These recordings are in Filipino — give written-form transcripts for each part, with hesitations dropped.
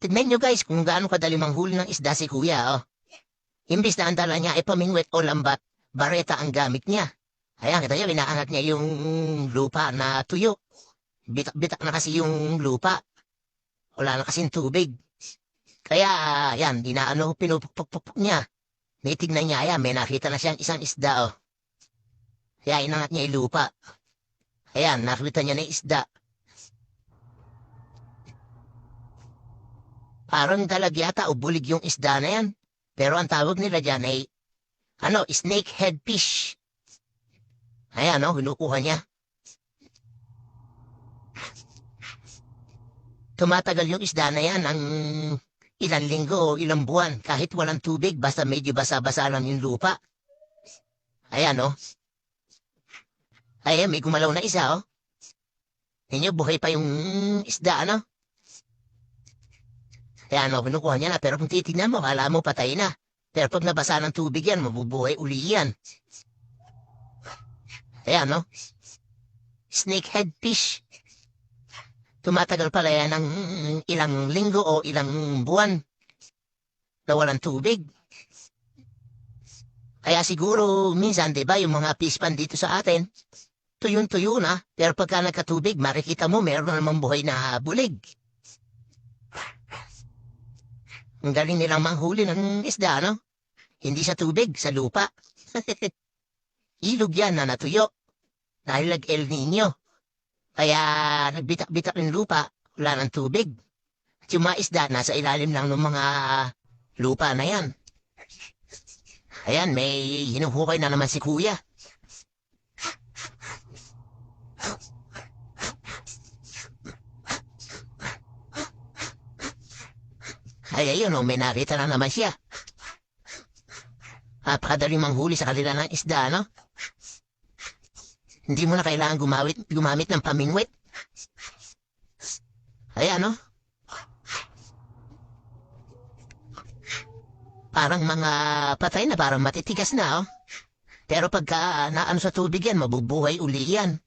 Tignan nyo guys kung gaano kadali manghuli ng isda si kuya, oh. Imbis na ang dala niya ay pamingwit o lambat, bareta ang gamit niya. Kaya kita niya, inaangat niya yung lupa na tuyo. Bitak-bitak na kasi yung lupa. Wala na kasing tubig. Kaya, yan, pinupukpuk niya. May tignan niya, ayan, may nakita na siyang isang isda, oh. Kaya inangat niya yung lupa. Ayan, nakita niya na yung isda. Parang dalag yata o bulig yung isda na yan. Pero ang tawag nila dyan ay, snakehead fish. Ayan, kinukuha niya. Tumatagal yung isda na yan ang ilang linggo o ilang buwan kahit walang tubig basta medyo basa-basa lang yung lupa. Ayan, Ayan, may gumalaw na isa, Ninyo, buhay pa yung isda, Kaya kinukuha niya na, pero kung titignan mo, kala mo patay na. Pero pag nabasa ng tubig yan, mabubuhay uli yan. Ayan, snakehead fish. Tumatagal pala yan ng ilang linggo o ilang buwan na walang tubig. Kaya siguro, minsan, di ba, yung mga fish pan dito sa atin, tuyo-tuyo na, pero pagka nagkatubig, makikita mo, meron namang buhay na bulig. Ang galing nilang manghuli ng isda, Hindi sa tubig, sa lupa. Ilog yan na natuyo. Dahil nag-El Nino. Kaya nagbitak-bitak ng lupa, wala ng tubig. At yung mga isda, nasa ilalim lang ng mga lupa na yan. Ayan, may hinuhukay na naman si kuya. Ay, ayun, may nakita na naman siya. Napakadali manghuli sa kanila ng isda, Hindi mo na kailangan gumamit ng pamingwit. Ayan, Parang mga patay na, parang matitigas na, Pero pagka naano sa tubig yan, mabubuhay uli yan.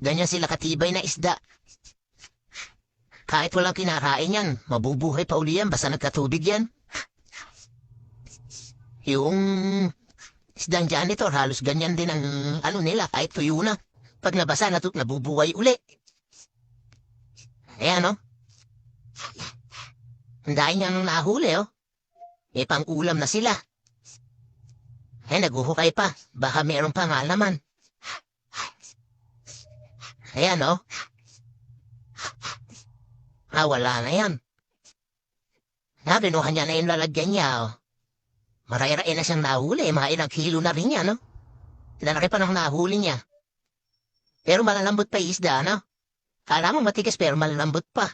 Ganyan sila katibay na isda. Kahit walang kinakain yan, mabubuhay pa uli yan basta nagkatubig yan. Yung isdang janitor, halos ganyan din ang nila, kahit tuyo na. Pag nabasa na nabubuhay uli. Ayan, Ang dahil niyang nahuli, May pang-ulam na sila. Ay, naguhukay pa. Baka meron pa nga naman. Ayan, wala na yan. Binuha niya na yung lalagyan niya, Maray-ray na siyang nahuli, mga ilang kilo na rin yan, Lalaki pa ng nahuli niya. Pero malalambot pa yung isda, Kala mo matigas pero malalambot pa.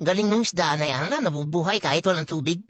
Galing ng isda na yan, nabubuhay kahit walang tubig.